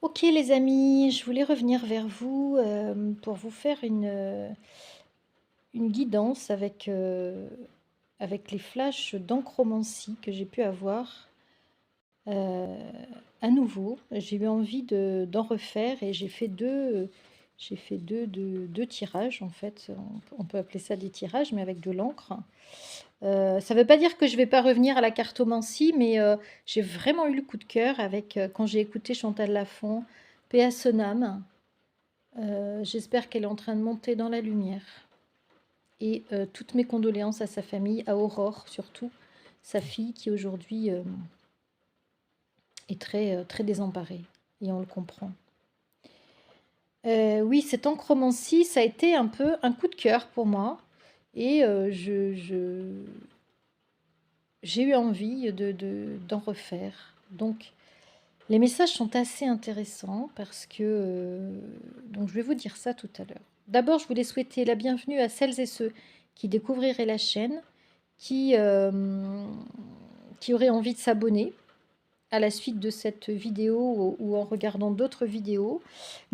Ok les amis, je voulais revenir vers vous pour vous faire une guidance avec les flashs d'enchromancie que j'ai pu avoir euh, à nouveau. J'ai eu envie d'en refaire et j'ai fait deux tirages en fait. On peut appeler ça des tirages mais avec de l'encre. Ça ne veut pas dire que je ne vais pas revenir à la cartomancie, mais j'ai vraiment eu le coup de cœur avec quand j'ai écouté Chantal Lafont, Paix à son âme. J'espère qu'elle est en train de monter dans la lumière. Et toutes mes condoléances à sa famille, à Aurore surtout, sa fille qui aujourd'hui est très désemparée. Et on le comprend. Oui, cette enchromancie, ça a été un peu un coup de cœur pour moi. Et j'ai eu envie d'en refaire. Donc, les messages sont assez intéressants parce que... donc, je vais vous dire ça tout à l'heure. D'abord, je voulais souhaiter la bienvenue à celles et ceux qui découvriraient la chaîne, qui, euh, qui auraient envie de s'abonner à la suite de cette vidéo ou en regardant d'autres vidéos.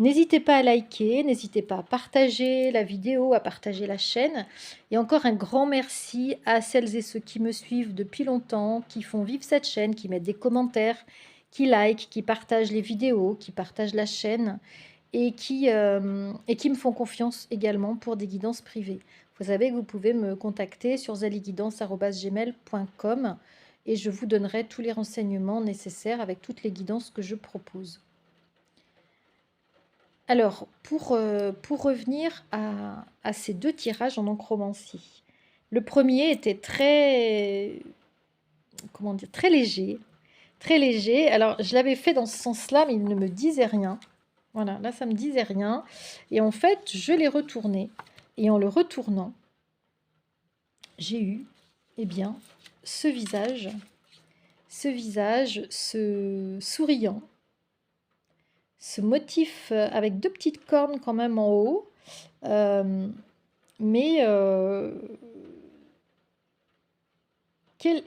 N'hésitez pas à liker, n'hésitez pas à partager la vidéo, à partager la chaîne. Et encore un grand merci à celles et ceux qui me suivent depuis longtemps, qui font vivre cette chaîne, qui mettent des commentaires, qui likent, qui partagent les vidéos, qui partagent la chaîne et qui me font confiance également pour des guidances privées. Vous savez que vous pouvez me contacter sur zaliguidance@gmail.com et je vous donnerai tous les renseignements nécessaires avec toutes les guidances que je propose. Alors, pour revenir à ces deux tirages en enchromancie, le premier était comment dire, très léger, très léger. Alors, je l'avais fait dans ce sens-là, mais il ne me disait rien. Voilà, là, ça me disait rien. Et en fait, je l'ai retourné. Et en le retournant, j'ai eu, eh bien, ce visage, ce souriant, ce motif avec deux petites cornes quand même en haut, euh, mais quel-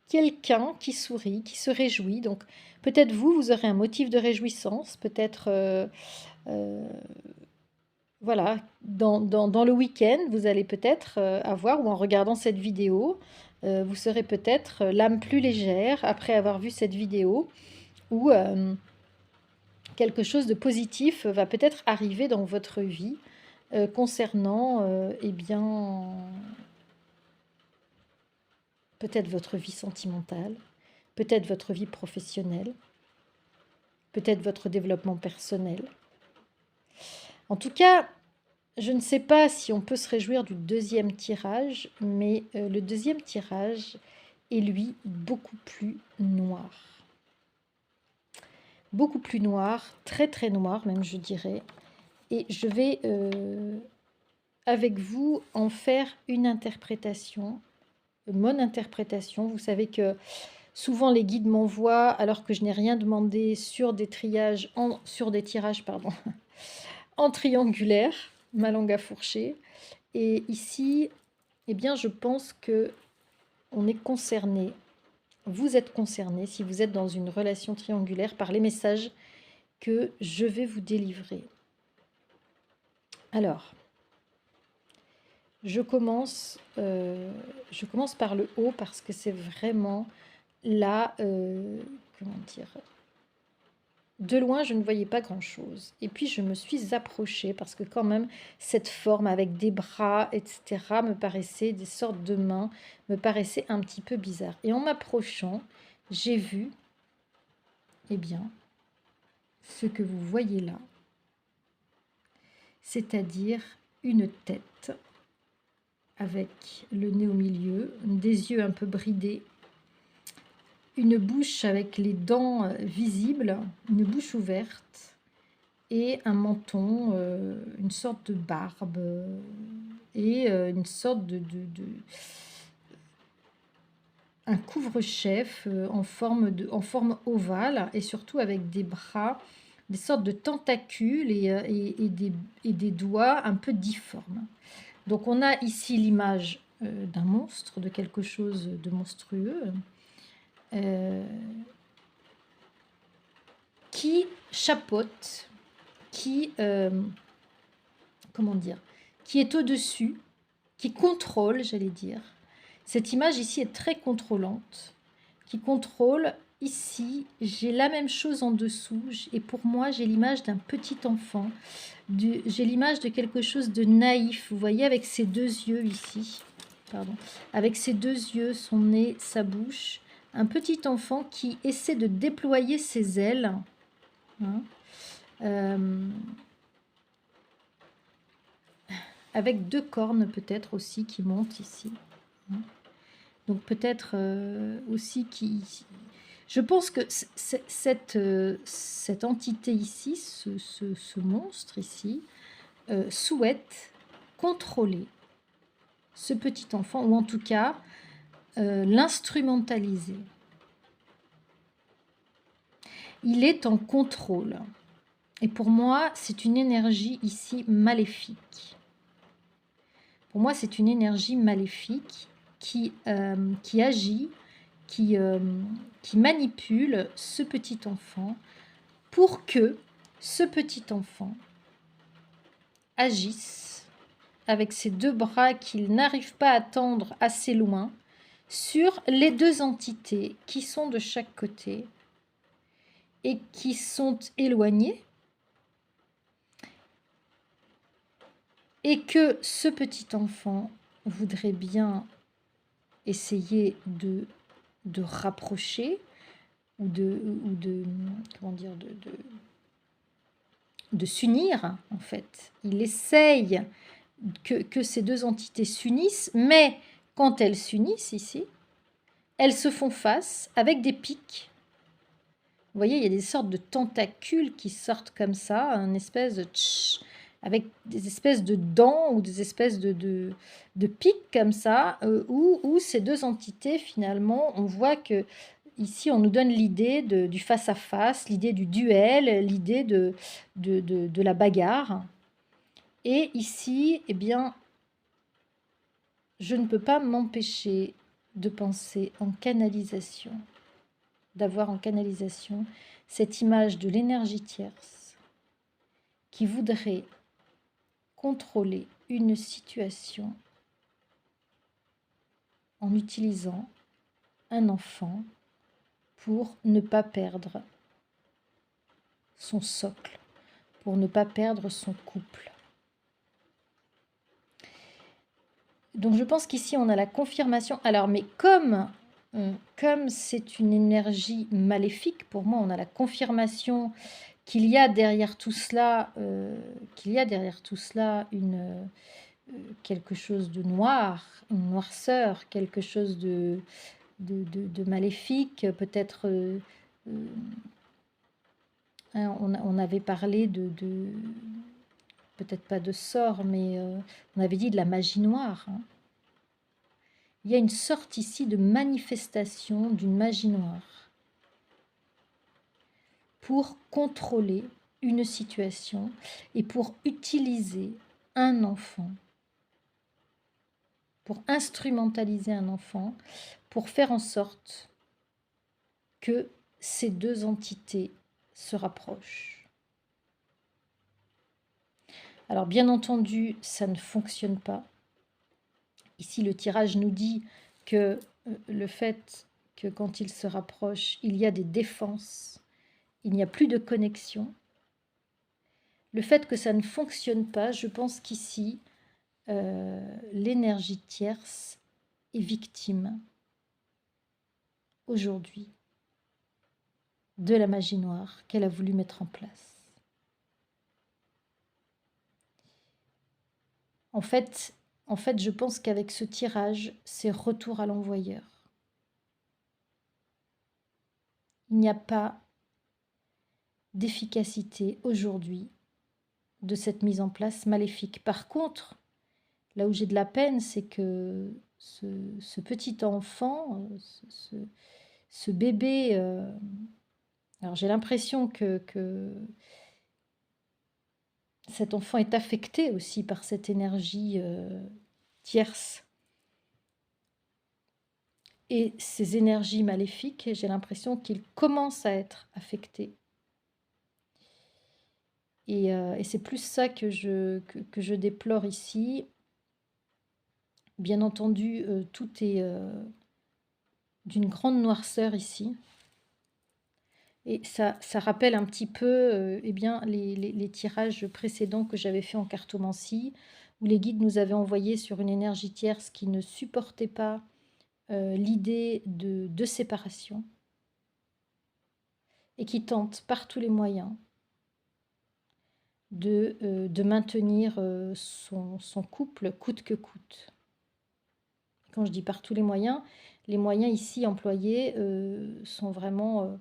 quelqu'un qui sourit, qui se réjouit. Donc peut-être vous, vous aurez un motif de réjouissance, peut-être euh, voilà, dans le week-end, vous allez peut-être avoir, ou en regardant cette vidéo, vous serez peut-être l'âme plus légère après avoir vu cette vidéo, ou quelque chose de positif va peut-être arriver dans votre vie concernant, eh bien, peut-être votre vie sentimentale, peut-être votre vie professionnelle, peut-être votre développement personnel. En tout cas, je ne sais pas si on peut se réjouir du deuxième tirage, mais le deuxième tirage est lui beaucoup plus noir. Beaucoup plus noir, très noir même je dirais. Et je vais avec vous en faire une interprétation, mon interprétation. Vous savez que souvent les guides m'envoient, alors que je n'ai rien demandé, sur des tirages pardon, en triangulaire, ma langue à fourcher. Et ici, eh bien, je pense que on est concerné. Vous êtes concerné si vous êtes dans une relation triangulaire par les messages que je vais vous délivrer. Alors, je commence par le haut parce que c'est vraiment là, comment dire, de loin, je ne voyais pas grand-chose. Et puis, je me suis approchée parce que quand même, cette forme avec des bras, etc., me paraissait, des sortes de mains, me paraissait un petit peu bizarre. Et en m'approchant, j'ai vu, eh bien, ce que vous voyez là, c'est-à-dire une tête avec le nez au milieu, des yeux un peu bridés, une bouche avec les dents visibles, une bouche ouverte et un menton, une sorte de barbe et une sorte un couvre-chef en forme ovale et surtout avec des bras, des sortes de tentacules et des doigts un peu difformes. Donc on a ici l'image d'un monstre, de quelque chose de monstrueux. Euh, qui chapeaute, qui, comment dire, qui est au-dessus, qui contrôle, j'allais dire. Cette image ici est très contrôlante, qui contrôle. Ici, j'ai la même chose en dessous, et pour moi, j'ai l'image d'un petit enfant, j'ai l'image de quelque chose de naïf, vous voyez, avec ses deux yeux ici, pardon, avec ses deux yeux, son nez, sa bouche, un petit enfant qui essaie de déployer ses ailes, hein, avec deux cornes peut-être aussi qui montent ici, hein. Donc peut-être aussi qui... Je pense que cette entité ici, ce monstre ici, souhaite contrôler ce petit enfant, ou en tout cas l'instrumentaliser. Il est en contrôle. Et pour moi, c'est une énergie ici maléfique. Pour moi, c'est une énergie maléfique qui agit, qui manipule ce petit enfant pour que ce petit enfant agisse avec ses deux bras qu'il n'arrive pas à tendre assez loin sur les deux entités qui sont de chaque côté et qui sont éloignées, et que ce petit enfant voudrait bien essayer de rapprocher ou de comment dire, de s'unir, en fait. Il essaye que ces deux entités s'unissent, mais quand elles s'unissent ici, elles se font face avec des pics. Vous voyez, il y a des sortes de tentacules qui sortent comme ça, une espèce de avec des espèces de dents ou des espèces de pics comme ça, où ces deux entités, finalement, on voit que ici, on nous donne l'idée du face-à-face, l'idée du duel, l'idée de la bagarre. Et ici, eh bien, je ne peux pas m'empêcher de penser en canalisation, d'avoir en canalisation cette image de l'énergie tierce qui voudrait contrôler une situation en utilisant un enfant pour ne pas perdre son socle, pour ne pas perdre son couple. Donc je pense qu'ici on a la confirmation. Alors mais comme c'est une énergie maléfique, pour moi on a la confirmation qu'il y a derrière tout cela, quelque chose de noir, une noirceur, quelque chose de maléfique, peut-être. On avait parlé de peut-être pas de sort, mais on avait dit de la magie noire, hein. Il y a une sorte ici de manifestation d'une magie noire pour contrôler une situation et pour utiliser un enfant, pour instrumentaliser un enfant, pour faire en sorte que ces deux entités se rapprochent. Alors bien entendu, ça ne fonctionne pas. Ici, le tirage nous dit que le fait que quand ils se rapprochent, il y a des défenses, il n'y a plus de connexion. Le fait que ça ne fonctionne pas, je pense qu'ici, l'énergie tierce est victime aujourd'hui de la magie noire qu'elle a voulu mettre en place. En fait, je pense qu'avec ce tirage, c'est retour à l'envoyeur. Il n'y a pas d'efficacité aujourd'hui de cette mise en place maléfique. Par contre, là où j'ai de la peine, c'est que ce petit enfant, ce bébé, alors j'ai l'impression que cet enfant est affecté aussi par cette énergie tierce. Et ces énergies maléfiques, j'ai l'impression qu'il commence à être affecté. Et c'est plus ça que je déplore ici. Bien entendu, tout est d'une grande noirceur ici. Et ça rappelle un petit peu eh bien, les tirages précédents que j'avais fait en cartomancie, où les guides nous avaient envoyé sur une énergie tierce qui ne supportait pas l'idée de séparation et qui tente par tous les moyens de maintenir son couple coûte que coûte. Quand je dis par tous les moyens ici employés sont vraiment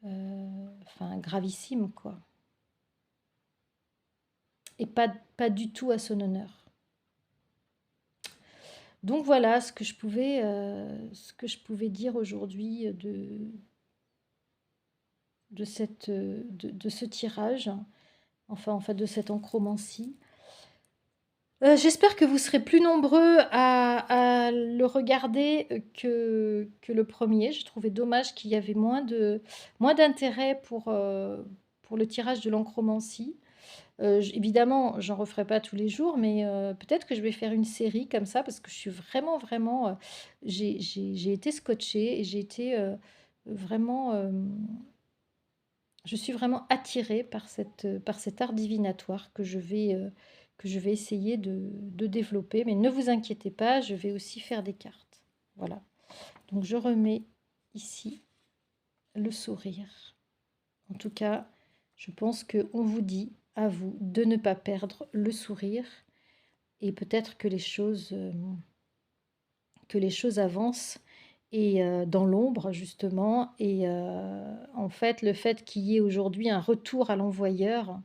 enfin, gravissimes, quoi. Et pas du tout à son honneur. Donc voilà ce que je pouvais dire aujourd'hui de ce tirage, enfin de cette enchromancie. J'espère que vous serez plus nombreux à le regarder que le premier. Je trouvais dommage qu'il y avait moins d'intérêt pour le tirage de l'enchromancie. Évidemment, j'en referai pas tous les jours, mais peut-être que je vais faire une série comme ça parce que je suis vraiment, j'ai été scotchée et j'ai été vraiment, je suis vraiment attirée par cet art divinatoire que je vais essayer de développer. Mais ne vous inquiétez pas, je vais aussi faire des cartes. Voilà. Donc je remets ici le sourire. En tout cas, je pense qu'on vous dit à vous de ne pas perdre le sourire et peut-être que les choses avancent et dans l'ombre justement. Et en fait, le fait qu'il y ait aujourd'hui un retour à l'envoyeur,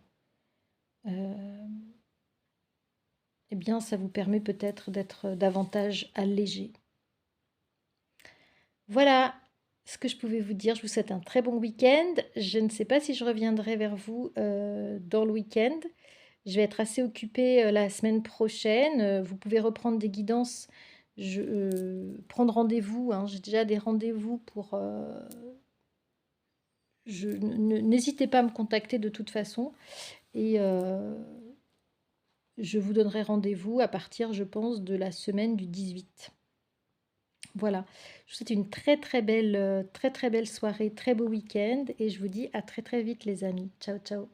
eh bien, ça vous permet peut-être d'être davantage allégé. Voilà ce que je pouvais vous dire. Je vous souhaite un très bon week-end. Je ne sais pas si je reviendrai vers vous dans le week-end. Je vais être assez occupée la semaine prochaine. Vous pouvez reprendre des guidances, prendre rendez-vous. Hein. J'ai déjà des rendez-vous pour... N'hésitez pas à me contacter de toute façon. Et je vous donnerai rendez-vous à partir, je pense, de la semaine du 18. Voilà. Je vous souhaite une très très belle soirée, très beau week-end. Et je vous dis à très très vite les amis. Ciao, ciao.